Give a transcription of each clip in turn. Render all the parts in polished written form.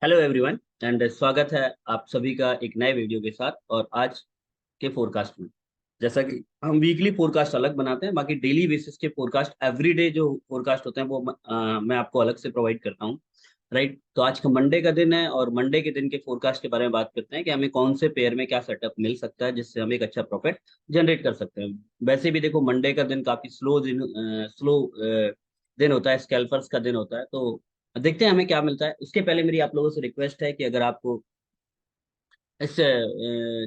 Hello everyone and स्वागत है आप सभी का एक नए वीडियो के साथ। और आज के फोरकास्ट में जैसा कि हम वीकली फोरकास्ट अलग बनाते हैं, बाकी डेली बेसिस के फोरकास्ट एवरीडे जो फोरकास्ट होते हैं वो मैं आपको अलग से प्रोवाइड करता हूँ। राइट, तो आज का मंडे का दिन है और मंडे के दिन के फोरकास्ट के बारे में बात करते हैं कि हमें कौन से पेयर में क्या सेटअप मिल सकता है जिससे हम एक अच्छा प्रॉफिट जनरेट कर सकते हैं। वैसे भी देखो, मंडे का दिन काफी स्लो दिन होता है, स्कैल्पर्स का दिन होता है। तो देखते हैं हमें क्या मिलता है। उसके पहले मेरी आप लोगों से रिक्वेस्ट है कि अगर आपको इस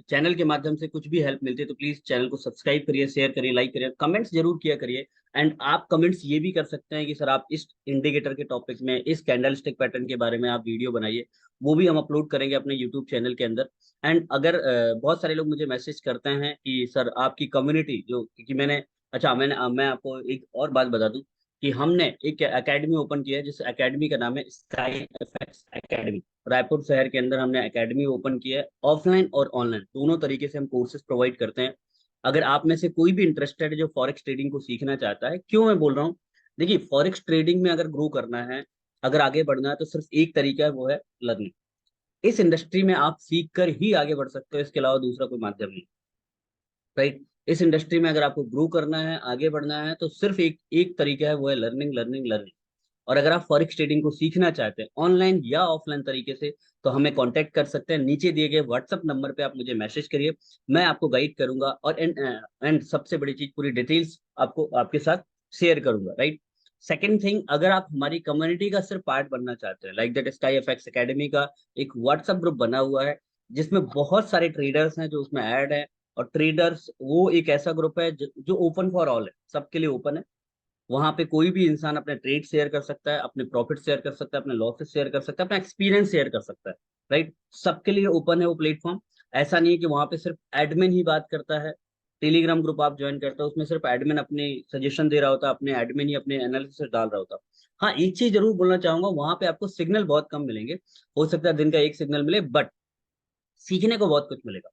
चैनल के माध्यम से कुछ भी हेल्प मिलती है तो प्लीज चैनल को सब्सक्राइब करिए, शेयर करिए, लाइक करिए, कमेंट्स जरूर किया करिए। एंड आप कमेंट्स ये भी कर सकते हैं कि सर आप इस इंडिकेटर के टॉपिक में, इस कैंडल स्टिक पैटर्न के बारे में आप वीडियो बनाइए। वो भी हम अपलोड करेंगे अपने यूट्यूब चैनल के अंदर। एंड अगर बहुत सारे लोग मुझे मैसेज करते हैं कि सर आपकी कम्युनिटी जो, क्योंकि मैं आपको एक और बात बता दूं कि हमने एक एकेडमी ओपन किया है जिस एकेडमी का नाम है स्काई एफएक्स एकेडमी। रायपुर शहर के अंदर हमने एकेडमी ओपन की है। ऑफलाइन और ऑनलाइन दोनों तरीके से हम कोर्सेज प्रोवाइड करते हैं। अगर आप में से कोई भी इंटरेस्टेड है जो फॉरेक्स ट्रेडिंग को सीखना चाहता है, क्यों मैं बोल रहा हूँ, देखिए फॉरेक्स ट्रेडिंग में अगर ग्रो करना है, अगर आगे बढ़ना है तो सिर्फ एक तरीका है, वो है लर्निंग। इस इंडस्ट्री में आप सीख कर ही आगे बढ़ सकते हो, इसके अलावा दूसरा कोई माध्यम नहीं। राइट, इस इंडस्ट्री में अगर आपको ग्रो करना है, आगे बढ़ना है, तो सिर्फ एक एक तरीका है, वो है लर्निंग लर्निंग लर्निंग। और अगर आप फॉरेक्स ट्रेडिंग को सीखना चाहते हैं ऑनलाइन या ऑफलाइन तरीके से, तो हमें कांटेक्ट कर सकते हैं। नीचे दिए गए व्हाट्सएप नंबर पे आप मुझे मैसेज करिए, मैं आपको गाइड करूंगा और एंड सबसे बड़ी चीज, पूरी डिटेल्स आपको आपके साथ शेयर करूंगा। राइट, सेकेंड थिंग, अगर आप हमारी कम्युनिटी का सिर्फ पार्ट बनना चाहते हैं, like that sky FX academy का एक व्हाट्सएप ग्रुप बना हुआ है जिसमें बहुत सारे ट्रेडर्स हैं जो उसमें ऐड है। और ट्रेडर्स वो एक ऐसा ग्रुप है जो ओपन फॉर ऑल है, सबके लिए ओपन है। वहां पे कोई भी इंसान अपने ट्रेड शेयर कर सकता है, अपने प्रॉफिट शेयर कर सकता है, अपने लॉसेस शेयर कर सकता है, अपना एक्सपीरियंस शेयर कर सकता है। राइट, सबके लिए ओपन है वो प्लेटफॉर्म। ऐसा नहीं है कि वहां पे सिर्फ एडमिन ही बात करता है। टेलीग्राम ग्रुप आप ज्वाइन करते हो, उसमें सिर्फ एडमिन अपने सजेशन दे रहा होता है, अपने एडमिन ही अपने एनालिसिस डाल रहा होता है। हाँ, एक चीज जरूर बोलना चाहूंगा, वहां पे आपको सिग्नल बहुत कम मिलेंगे। हो सकता है दिन का एक सिग्नल मिले, बट सीखने को बहुत कुछ मिलेगा।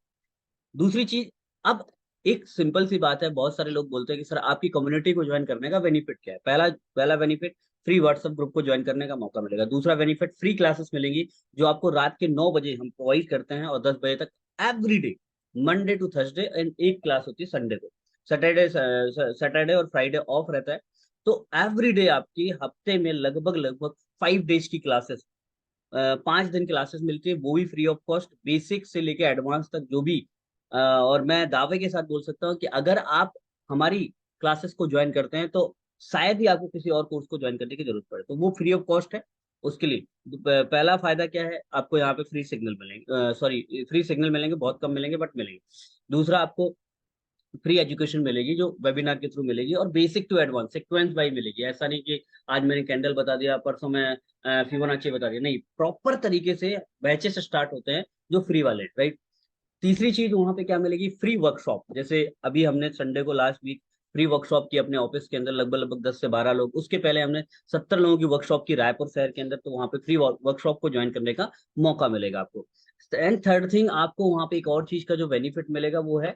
दूसरी चीज, अब एक सिंपल सी बात है, बहुत सारे लोग बोलते हैं कि सर आपकी कम्युनिटी को ज्वाइन करने का बेनिफिट क्या है। पहला पहला बेनिफिट, फ्री व्हाट्सएप ग्रुप को ज्वाइन करने का मौका मिलेगा। दूसरा बेनिफिट, फ्री क्लासेस मिलेंगी जो आपको रात के 9 बजे हम प्रोवाइड करते हैं और 10 बजे तक everyday, Monday to Thursday. And एक क्लास होती है संडे को। सैटरडे सैटरडे और फ्राइडे ऑफ रहता है। तो एवरीडे आपकी हफ्ते में लगभग लगभग 5 डेज की क्लासेस, 5 दिन क्लासेस मिलती है, वो भी फ्री ऑफ कॉस्ट, बेसिक से लेके एडवांस तक जो भी। और मैं दावे के साथ बोल सकता हूँ कि अगर आप हमारी क्लासेस को ज्वाइन करते हैं तो शायद ही आपको किसी और कोर्स को ज्वाइन करने की जरूरत पड़े, तो वो फ्री ऑफ कॉस्ट है। उसके लिए पहला फायदा क्या है, आपको यहाँ पे फ्री सिग्नल मिलेंगे, सॉरी फ्री सिग्नल मिलेंगे, बहुत कम मिलेंगे बट मिलेंगे। दूसरा, आपको फ्री एजुकेशन मिलेगी जो वेबिनार के थ्रू मिलेगी, और basic to advance sequence wise मिलेगी। ऐसा नहीं कि आज मैंने कैंडल बता दिया, परसों मैं फिबोनाची बता दिया, नहीं, प्रॉपर तरीके से बैचेस स्टार्ट होते हैं जो फ्री वाले। राइट, तीसरी चीज वहां पे क्या मिलेगी, फ्री वर्कशॉप। जैसे अभी हमने संडे को लास्ट वीक फ्री वर्कशॉप की अपने ऑफिस के अंदर, लगभग लगभग 10 से 12 लोग। उसके पहले हमने 70 लोगों की वर्कशॉप की रायपुर शहर के अंदर, तो वहां पे फ्री वर्कशॉप को ज्वाइन करने का मौका मिलेगा आपको। एंड थर्ड थिंग, आपको वहां पे एक और चीज का जो बेनिफिट मिलेगा वो है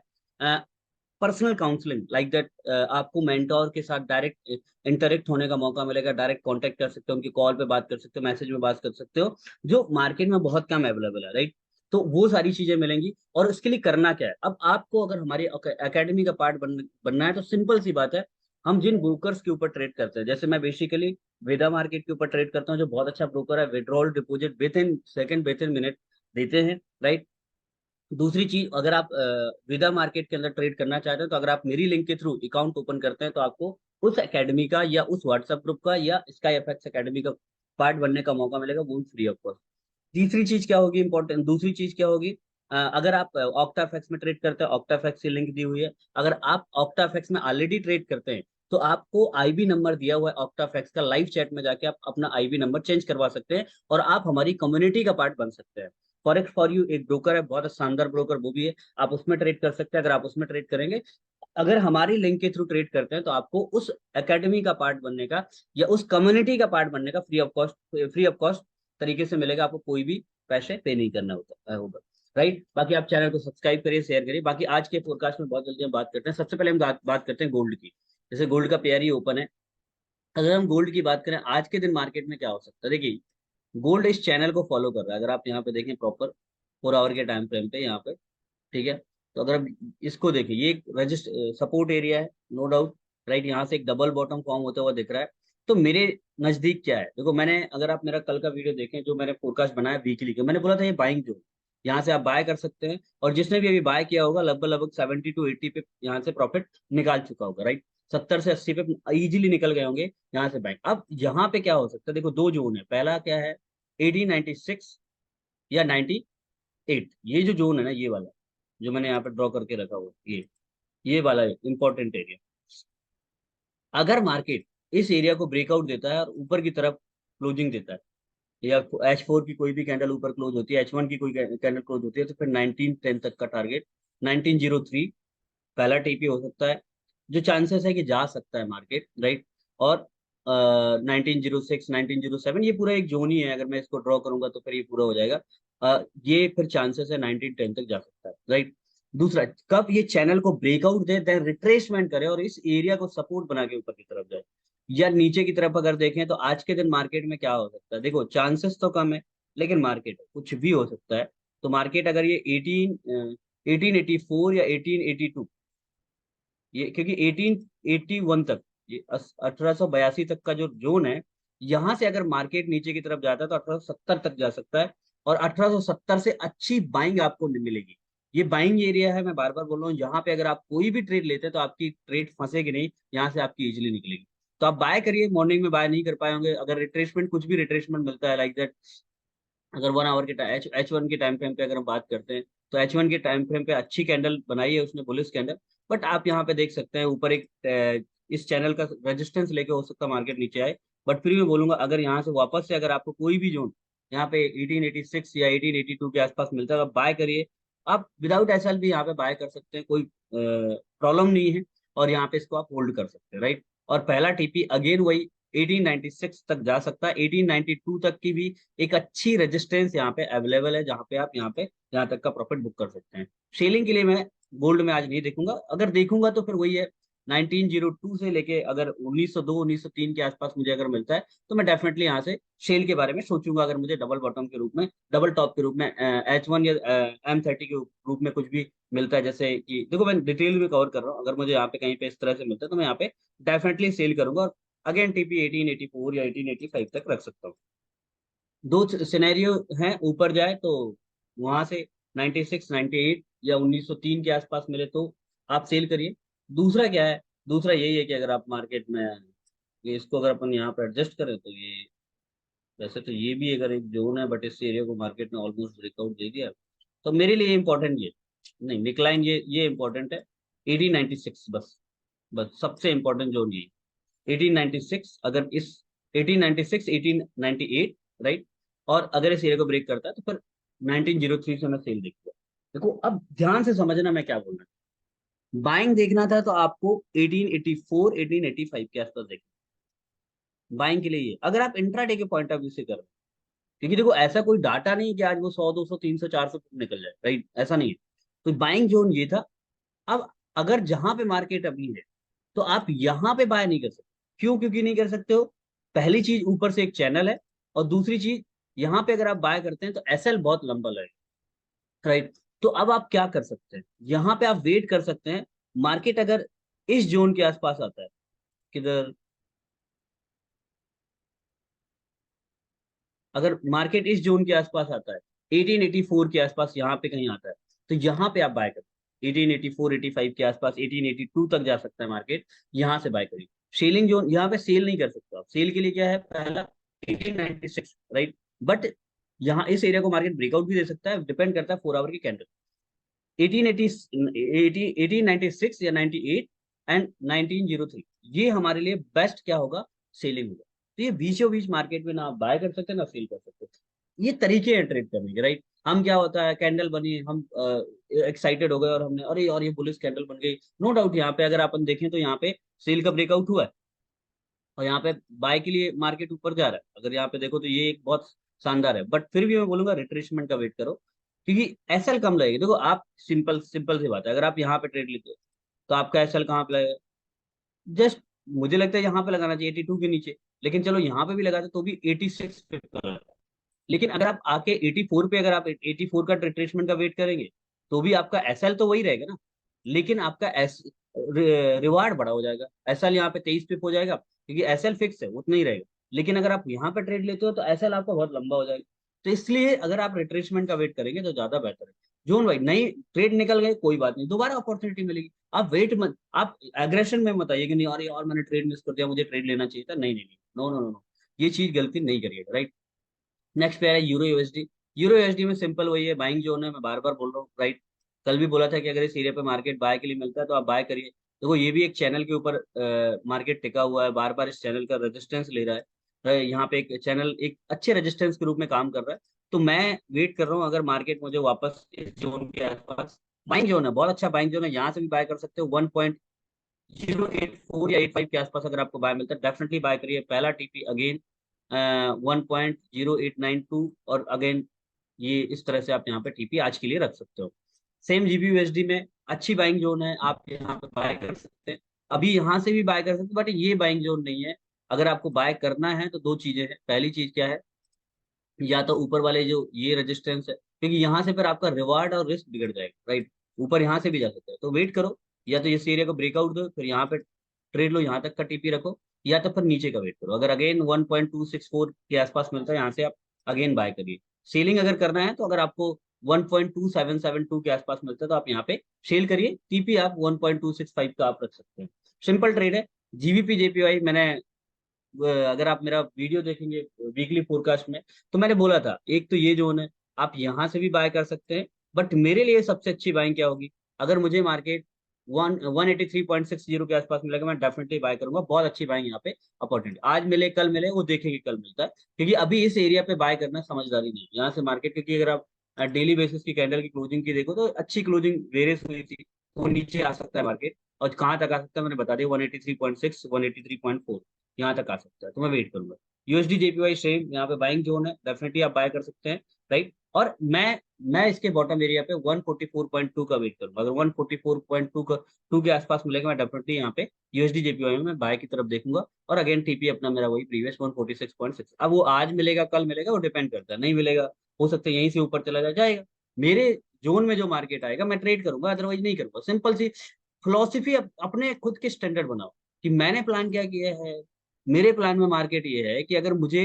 पर्सनल काउंसलिंग, लाइक दैट। आपको मेंटोर के साथ डायरेक्ट इंटरेक्ट होने का मौका मिलेगा, डायरेक्ट कांटेक्ट कर सकते हो, उनकी कॉल पे बात कर सकते हो, मैसेज में बात कर सकते हो, जो मार्केट में बहुत कम अवेलेबल है। राइट, तो वो सारी चीजें मिलेंगी। और उसके लिए करना क्या है, अब आपको अगर हमारी एकेडमी का पार्ट बनना है तो सिंपल सी बात है। हम जिन ब्रोकर्स के ऊपर ट्रेड करते हैं, जैसे मैं बेसिकली वेदा मार्केट के ऊपर ट्रेड करता हूँ, जो बहुत अच्छा ब्रोकर है, withdrawal deposit with in second, with in minute देते हैं। राइट, दूसरी चीज, अगर आप विदा मार्केट के अंदर ट्रेड करना चाहते हैं तो अगर आप मेरी लिंक के थ्रू अकाउंट ओपन करते हैं तो आपको उस एकेडमी का या उस व्हाट्सएप ग्रुप का या स्काई एफएक्स एकेडमी का पार्ट बनने का मौका मिलेगा, वो फ्री ऑफ कॉस्ट। तीसरी चीज क्या होगी इंपॉर्टेंट, दूसरी चीज क्या होगी, अगर आप ऑक्टाफेक्स में ट्रेड करते हैं, ऑक्टाफेक्स की लिंक दी हुई है, अगर आप ऑक्टाफेक्स में ऑलरेडी ट्रेड करते हैं तो आपको आईबी नंबर दिया हुआ है ऑक्टाफेक्स का, लाइव चैट में जाके आप अपना आईबी नंबर चेंज करवा सकते हैं और आप हमारी कम्युनिटी का पार्ट बन सकते हैं। फॉरेक्स फॉर यू एक ब्रोकर है, बहुत शानदार ब्रोकर वो भी है, आप उसमें ट्रेड कर सकते हैं। अगर आप उसमें ट्रेड करेंगे, अगर हमारी लिंक के थ्रू ट्रेड करते हैं, तो आपको उस एकेडमी का पार्ट बनने का या उस कम्युनिटी का पार्ट बनने का फ्री ऑफ कॉस्ट तरीके से मिलेगा। आपको कोई भी पैसे पे नहीं करना होगा। राइट, बाकी आप चैनल को सब्सक्राइब करिए, शेयर करिए। बाकी आज के फोरकास्ट में बहुत जल्दी हम बात करते हैं। सबसे पहले हम बात करते हैं गोल्ड की। जैसे गोल्ड का पेयर ही ओपन है, अगर हम गोल्ड की बात करें आज के दिन मार्केट में क्या हो सकता है, देखिए गोल्ड इस चैनल को फॉलो कर रहा है, अगर आप यहाँ पे देखें प्रॉपर 4 आवर के टाइम फ्रेम पे यहाँ पे, ठीक है। तो अगर आप इसको देखें, ये एक रजिस्ट सपोर्ट एरिया है, नो डाउट, राइट। यहाँ से एक डबल बॉटम फॉर्म होता हुआ दिख रहा है। तो मेरे नजदीक क्या है, देखो मैंने, अगर आप मेरा कल का वीडियो देखें जो मैंने फोरकास्ट बनाया वीकली का, मैंने बोला था ये बाइंग जो, यहाँ से आप बाय कर सकते हैं। और जिसने भी अभी बाय किया होगा लगभग लगभग 70 to 80 पे यहाँ से प्रॉफिट निकाल चुका होगा, राइट। 70 से 80 पे इजीली निकल गए होंगे यहाँ से बैंक। अब यहाँ पे क्या हो सकता है, देखो दो जोन है, पहला क्या है 1896 या 98, ये जो जोन है ना, ये वाला जो मैंने यहाँ पे ड्रॉ करके रखा हुआ है, ये वाला इंपॉर्टेंट एरिया। अगर मार्केट इस एरिया को ब्रेकआउट देता है और ऊपर की तरफ क्लोजिंग देता है, या H4 की कोई भी कैंडल ऊपर क्लोज होती है, H1 की कोई कैंडल क्लोज होती है, तो फिर 1910 तक का टारगेट 1903 पहला टीपी हो सकता है, जो चांसेस है कि जा सकता है मार्केट, राइट। और 1906 1907 ये पूरा एक जोन ही है, अगर मैं इसको ड्रॉ करूंगा तो फिर ये पूरा हो जाएगा। ये फिर चांसेस है 1910 तक जा सकता है, राइट। दूसरा, कब ये चैनल को ब्रेकआउट दे, देन रिट्रेसमेंट करे और इस एरिया को सपोर्ट बना के ऊपर की तरफ जाए या नीचे की तरफ अगर देखें, तो आज के दिन मार्केट में क्या हो सकता है, देखो चांसेस तो कम है, लेकिन मार्केट कुछ भी हो सकता है। तो मार्केट अगर ये 1884 या 1882, ये क्योंकि 1881 तक, ये 1882 तक का जो जोन है, यहां से अगर मार्केट नीचे की तरफ जाता है तो 1870 तक जा सकता है। और 1870 से अच्छी बाइंग आपको मिलेगी। ये बाइंग एरिया है, मैं बार बार बोल रहा हूँ, यहाँ पे अगर आप कोई भी ट्रेड लेते हैं तो आपकी ट्रेड फंसेगी नहीं, यहाँ से आपकी इजिली निकलेगी। तो आप बाय करिए, मॉर्निंग में बाय नहीं कर पाए होंगे, अगर रिट्रेसमेंट कुछ भी रिट्रेसमेंट मिलता है लाइक दैट, अगर 1 आवर के H1 के टाइम फ्रेम पे अगर हम बात करते हैं, तो H1 के टाइम फ्रेम पे अच्छी कैंडल बनाई है उसने, बुलिश कैंडल। बट आप यहाँ पे देख सकते हैं ऊपर एक इस चैनल का रेजिस्टेंस लेके हो सकता है मार्केट नीचे आए। बट फिर भी मैं बोलूंगा, अगर यहाँ से वापस से अगर आपको कोई भी जोन यहाँ पे 1886 या 1882 के आसपास मिलता है, आप बाय करिए। आप विदाउट एसएल भी यहाँ पे बाय कर सकते हैं, कोई प्रॉब्लम नहीं है। और यहाँ पे इसको आप होल्ड कर सकते हैं, राइट। और पहला टीपी अगेन वही 1896 तक जा सकता है, 1892 तक की भी एक अच्छी रेजिस्टेंस यहाँ पे अवेलेबल है, जहाँ पे आप यहाँ तक का प्रॉफिट बुक कर सकते हैं। सेलिंग के लिए मैं गोल्ड में आज नहीं देखूंगा, अगर देखूंगा तो फिर वही है 1902 से लेके, अगर 1902 1903 के आसपास मुझे अगर मिलता है, तो मैं डेफिनेटली यहाँ से शेल के बारे में सोचूंगा। अगर मुझे डबल बॉटम के रूप में, डबल टॉप के रूप में, H1 या M30 के रूप में कुछ भी मिलता है, जैसे कि देखो मैं डिटेल में कवर कर रहा हूँ, अगर मुझे यहाँ पे कहीं पे इस तरह से मिलता है तो मैं यहाँ पे डेफिनेटली सेल करूंगा और अगेन टीपी 1884 या 1885 तक रख सकता हूँ। दो सिनेरियो हैं, ऊपर जाए तो वहां से 96 98 या 1903 के आसपास मिले तो आप सेल करिए। दूसरा क्या है, दूसरा यही है कि अगर आप मार्केट में ये इसको अगर अपन यहाँ पर एडजस्ट करें तो ये, वैसे तो ये भी अगर एक जोन है, बट इस एरिया को मार्केट ने ऑलमोस्ट ब्रेकआउट दे दिया। तो मेरे लिए इंपॉर्टेंट ये नहीं, निकलाइन ये इंपॉर्टेंट है 1896, बस बस सबसे इंपॉर्टेंट जोन ये 1896। अगर इस 1896 1898, राइट, और अगर इस एरिया को ब्रेक करता है तो फिर 1903 से मैं सेल देखूंगा। देखो अब ध्यान से समझना मैं क्या बोल रहा हूँ, बाइंग देखना था तो आपको 1884 1885 के आसपास देखना बाइंग के लिए। ये अगर आप इंट्राडे के पॉइंट ऑफ व्यू से कर रहे हो, क्योंकि देखो ऐसा कोई डाटा नहीं है कि आज वो 100 200 300 400 निकल जाए, राइट, ऐसा नहीं है। तो बाइंग जोन ये था। अब अगर जहां पे मार्केट अभी है, तो आप यहां पे बाय नहीं कर सकते। क्यों, क्योंकि नहीं कर सकते हो, पहली चीज ऊपर से एक चैनल है, और दूसरी चीज यहां पे अगर आप बाय करते हैं तो एसएल बहुत लंबा लगेगा, राइट। तो अब आप क्या कर सकते हैं, यहां पे आप वेट कर सकते हैं। मार्केट अगर इस जोन के आसपास आता है, किधर, अगर मार्केट इस जोन के आसपास आता है 1884 के आसपास, यहाँ पे कहीं आता है, तो यहाँ पे आप बाय करें। 1884 85 के आसपास, 1882 तक जा सकता है मार्केट, यहाँ से बाय करिए। सेलिंग जोन यहाँ पे सेल नहीं कर सकते आप, सेल के लिए क्या है, पहला 1896, राइट। बट यहाँ इस एरिया को मार्केट ब्रेकआउट भी दे सकता है, डिपेंड करता है 4 आवर की कैंडल। 1896 या 98 एंड 1903, ये हमारे लिए बेस्ट क्या होगा, सेलिंग होगा। तो ये बीचों बीच मार्केट में ना आप बाय कर सकते हैं ना सेल कर सकते हैं, ये तरीके हैं ट्रेड करने के, राइट। हम क्या होता है, कैंडल बनी, हम एक्साइटेड हो गए और हमने अरे और ये बुलिश कैंडल बन गई, नो डाउट यहाँ पे अगर अपन देखें तो यहाँ पे सेल का ब्रेकआउट हुआ है, और यहाँ पे बाय के लिए मार्केट ऊपर जा रहा है, अगर यहाँ पे देखो तो ये एक बहुत शानदार है। बट फिर भी मैं बोलूंगा रिट्रेसमेंट का वेट करो, क्योंकि एसएल कम लगेगी। देखो आप सिंपल सिंपल सी बात है, अगर आप यहाँ पे ट्रेड लेते हो तो आपका एसएल कहाँ पे लगेगा, जस्ट मुझे लगता है यहाँ पे लगाना चाहिए 82 के नीचे। लेकिन चलो यहाँ पे भी लगाते तो भी 86 पे लगाता। लेकिन अगर आप आके 84 पे, अगर आप 84 का रिट्रेसमेंट का वेट करेंगे तो भी आपका एसएल तो वही रहेगा ना, लेकिन आपका एस रिवार्ड बड़ा हो जाएगा। एसएल यहाँ पे 23 पिप हो जाएगा, क्योंकि एसएल फिक्स है, उतना ही रहेगा। लेकिन अगर आप यहाँ पे ट्रेड लेते हो तो एसएल आपका बहुत लंबा हो जाएगा। तो इसलिए अगर आप रिट्रेसमेंट का वेट करेंगे तो ज्यादा बेहतर है। जोन भाई, नई ट्रेड निकल गए कोई बात नहीं, दोबारा अपॉर्चुनिटी मिलेगी। आप वेट मत, आप एग्रेशन में मत आइए कि नहीं अरे यार मैंने ट्रेड मिस कर दिया, मुझे ट्रेड लेना चाहिए था। नहीं नहीं नहीं, नो नो नो नो, ये चीज गलती नहीं करिएगा, राइट। नेक्स्ट पे है यूरो यूएसडी। यूरो यूएसडी में सिंपल वही है, बाइंग जोन है, मैं बार बार बोल रहा हूँ, राइट। कल भी बोला था कि अगर इस एरिया पे मार्केट बाय के लिए मिलता है तो आप बाय करिए। देखो ये भी एक चैनल के ऊपर मार्केट टिका हुआ है, बार बार इस चैनल का रेजिस्टेंस ले रहा है। यहाँ पे एक चैनल एक अच्छे रेजिस्टेंस के रूप में काम कर रहा है। तो मैं वेट कर रहा हूँ, अगर मार्केट मुझे वापस इस जोन के आसपास, बाइंग जोन है, बहुत अच्छा बाइंग जोन है, यहाँ से भी बाय कर सकते हो। 1.084 या 85 के आसपास अगर आपको बाय मिलता है, डेफिनेटली बाय करिए। पहला टीपी अगेन 1.0892, और अगेन ये इस तरह से आप यहाँ पे टीपी आज के लिए रख सकते हो। सेम जीबीयूएसडी में अच्छी बाइंग जोन है, आप यहाँ पे बाय कर सकते हैं। अभी यहाँ से भी बाय कर सकते हैं, बट ये बाइंग जोन नहीं है। अगर आपको बाय करना है तो दो चीजें हैं। पहली चीज क्या है, या तो ऊपर वाले जो ये रेजिस्टेंस है, क्योंकि यहाँ से फिर आपका रिवार्ड और रिस्क बिगड़ जाएगा, राइट। ऊपर यहाँ से भी जा सकता है, तो वेट करो। या तो इस एरिया को ब्रेकआउट दो, फिर यहाँ पे ट्रेड लो, यहाँ तक का टीपी रखो। या तो फिर नीचे का वेट करो, अगर अगेन 1.264 के आसपास मिलता है, यहाँ से आप अगेन बाय करिए। सेलिंग अगर करना है तो अगर आपको 1.2772 के आसपास मिलता है तो आप यहाँ पे सेल करिए। टीपी आप 1.265 का आप रख सकते हैं। सिंपल ट्रेड है। जीबीपी जेपीवाई मैंने, अगर आप मेरा वीडियो देखेंगे वीकली फोरकास्ट में, तो मैंने बोला था एक तो ये जोन है, आप यहाँ से भी बाय कर सकते हैं। बट मेरे लिए सबसे अच्छी बाइंग क्या होगी, अगर मुझे मार्केट 183.60 के आसपास मिलेगा, मैं डेफिनेटली बाय करूंगा। बहुत अच्छी बाइंग यहाँ पे अपॉर्चुनिटी, आज मिले कल मिले वो देखेंगे कल मिलता है, क्योंकि अभी इस एरिया पे बाय करना समझदारी नहीं है यहाँ से मार्केट। क्योंकि अगर आप डेली बेसिस की कैंडल की क्लोजिंग की देखो तो अच्छी क्लोजिंग वेरियस हुई थी, तो नीचे आ सकता है मार्केट। और कहाँ तक आ सकता है मैंने बता दिया, 183.6 183.4 यहाँ तक आ सकता है, तो मैं वेट करूंगा। यूएसडी जेपीवाई सेम यहाँ पे बाइंग जोन है, डेफिनेटली आप बाय कर सकते हैं, राइट। और मैं इसके बॉटम एरिया पे 144.2 का वेट करूंगा। अगर 144.2 का 2 के आसपास मिलेगा, मैं डेफिनेटली यहाँ पे यूएसडी जेपीवाई में मैं बाय की तरफ देखूंगा। और अगेन टीपी अपना मेरा वही प्रीवियस 146.6। अब वो आज मिलेगा कल मिलेगा वो डिपेंड करता है, नहीं मिलेगा हो सकता है यहीं से ऊपर चला जाएगा। मेरे जोन में जो मार्केट आएगा मैं ट्रेड करूंगा, अदरवाइज नहीं करूंगा। सिंपल सी फिलोसफी, अपने खुद के स्टैंडर्ड बनाओ कि मैंने प्लान क्या किया है। मेरे प्लान में मार्केट ये है कि अगर मुझे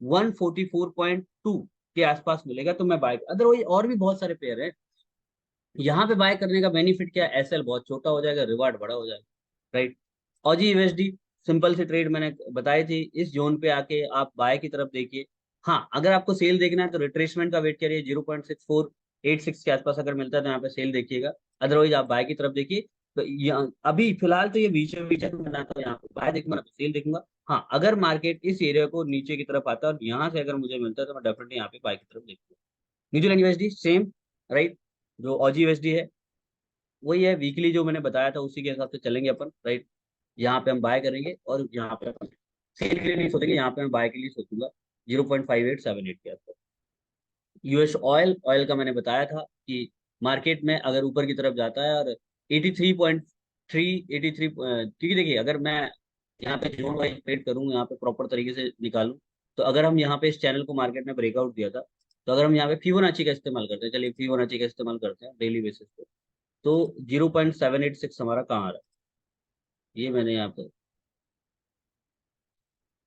144.2 के आसपास मिलेगा तो मैं बाय, अदरवाइज और भी बहुत सारे पेयर हैं। यहाँ पे बाय करने का बेनिफिट क्या है, एसएल बहुत छोटा हो जाएगा, रिवार्ड बड़ा हो जाएगा, राइट। ऑजी यूएसडी सिंपल से ट्रेड मैंने बताई थी, इस जोन पे आके आप बाय की तरफ देखिए। हाँ, अगर आपको सेल देखना है तो रिट्रेसमेंट का वेट करिए, 0.6486 के आसपास अगर मिलता है तो यहाँ पे सेल देखिएगा। अदरवाइज आप बाय की तरफ देखिए। तो अभी फिलहाल तो ये बीच में बीच है, तो मैं ना तो यहाँ पे बाय देखूंगा ना सेल देखूंगा। हाँ, अगर मार्केट इस एरिया को नीचे की तरफ आता है और यहाँ से अगर मुझे मिलता है तो मैं डेफिनेटली यहाँ पे बाय की तरफ देखूंगा। New Zealand USD same, right. जो ऑजी यूएसडी है वही है, वीकली जो मैंने बताया था उसी के हिसाब से चलेंगे अपन, राइट। यहाँ पे हम बाय करेंगे और यहाँ पे अपन सेल के लिए नहीं सोचेंगे, यहाँ पे मैं बाय के लिए सोचूंगा 0.5878 के आसपास। यूएस ऑयल, ऑयल का मैंने बताया था कि मार्केट में अगर ऊपर की तरफ जाता है और 83.3 83, क्योंकि देखिए अगर मैं यहाँ पे जोन वाइज ट्रेड करूँ, यहाँ पे प्रॉपर तरीके से निकालूं, तो अगर हम यहाँ पे इस चैनल को मार्केट में ब्रेकआउट दिया था, तो अगर हम यहाँ पे फिबोनाची का इस्तेमाल करते हैं, चलिए फिबोनाची का इस्तेमाल करते हैं डेली बेसिस पे, तो 0.786 हमारा कहाँ आ रहा है, ये मैंने यहाँ पे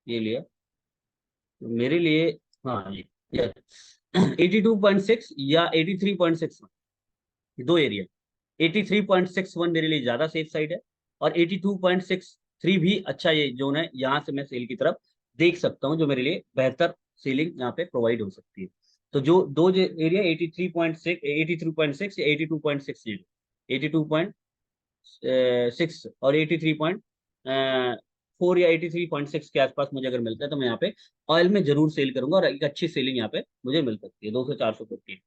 ये लिया, तो मेरे लिए, हाँ ये 82.6 या 83.61, दो एरिया। 83.61 मेरे लिए ज्यादा सेफ साइड है, और 82.63 भी अच्छा ये जोन है, यहाँ से मैं सेल की तरफ देख सकता हूँ, जो मेरे लिए बेहतर सेलिंग यहाँ पे प्रोवाइड हो सकती है। तो जो दो जो एरिया 83.6 83.6 या 82.6, 82.6 और 83.4 या 83.6 के आसपास मुझे अगर मिलता है तो मैं यहाँ पे ऑयल में जरूर सेल करूंगा, और एक अच्छी सेलिंग यहाँ पे मुझे मिल सकती है 200 400 की।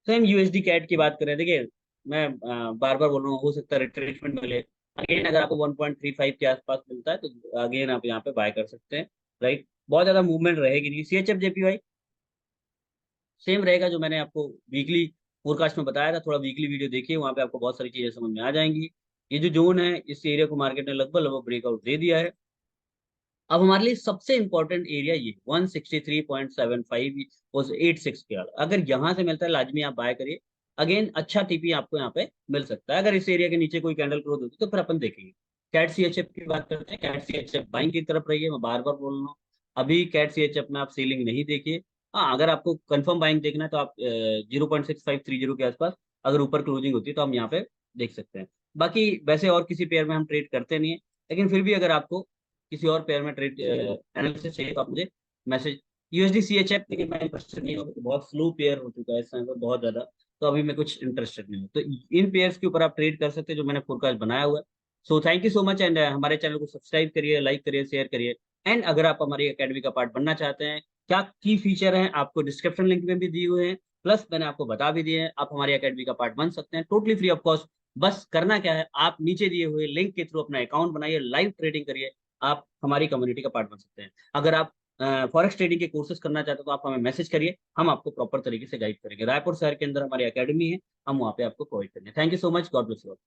सेम यूएसडी कैट की बात करें, देखिए मैं बार बार बोल रहा हूँ, हो सकता है रिट्रेसमेंट मिले। अगेन अगर आपको 1.35 के आसपास मिलता है तो अगेन आप यहाँ पे बाय कर सकते हैं, राइट। बहुत ज्यादा मूवमेंट रहेगी नहीं। सीएचएफ जेपीवाई सेम रहेगा, जो मैंने आपको वीकली फोरकास्ट में बताया था, थोड़ा वीकली वीडियो देखिए, वहाँ पे आपको बहुत सारी चीजें समझ में आ जाएंगी। ये जो जोन है, इस एरिया को मार्केट ने लगभग लगभग ब्रेकआउट दे दिया है। अब हमारे लिए सबसे इंपॉर्टेंट एरिया ये 163.75 और 86 के, अगर यहाँ से मिलता है लाजमी आप बाय करिए। अगेन अच्छा टीपी आपको यहाँ पे मिल सकता है। अगर इस एरिया के नीचे कोई कैंडल क्लोज होती है तो फिर अपन देखेंगे। कैट सी एच एफ की बात करते हैं। CAD C H F buying की तरफ रहिए, मैं बार बार बोल रहा हूँ। अभी कैट सी एच एफ में आप सेलिंग नहीं देखिए। हाँ, अगर आपको कंफर्म बाइंग देखना है तो आप 0.6530 के आसपास अगर ऊपर क्लोजिंग होती है तो हम यहाँ पे देख सकते हैं। बाकी वैसे और किसी पेयर में हम ट्रेड करते नहीं है, लेकिन फिर भी अगर आपको किसी और पेयर में ट्रेड एनालिसिस चाहिए तो आप मुझे message. USD C H F, लेकिन मैं इंटरेस्टेड नहीं हूँ, बहुत स्लो पेयर हो चुका है इस समय पर बहुत ज्यादा। तो अभी मैं कुछ इंटरेस्टेड नहीं हूँ, तो इन पेयर्स के ऊपर आप ट्रेड कर सकते हैं जो मैंने फोरकास्ट बनाया हुआ है। So thank you so much, and हमारे चैनल को सब्सक्राइब करिए, लाइक करिए, शेयर करिए। एंड अगर आप हमारी अकेडमी का पार्ट बनना चाहते हैं, क्या की फीचर हैं आपको डिस्क्रिप्शन लिंक में भी दिए हुए हैं, प्लस मैंने आपको बता भी दिए हैं, आप हमारी अकेडमी का पार्ट बन सकते हैं टोटली फ्री ऑफ कॉस्ट। बस करना क्या है, आप नीचे दिए हुए लिंक के थ्रू अपना अकाउंट बनाइए, लाइव ट्रेडिंग करिए, आप हमारी कम्युनिटी का पार्ट बन सकते हैं। अगर आप फॉरेक्स ट्रेडिंग के कोर्सेज करना चाहते हो तो आप हमें मैसेज करिए, हम आपको प्रॉपर तरीके से गाइड करेंगे। रायपुर शहर के अंदर हमारी एकेडमी है, हम वहाँ पे आपको प्रोवाइड करेंगे। Thank you so much, God bless you.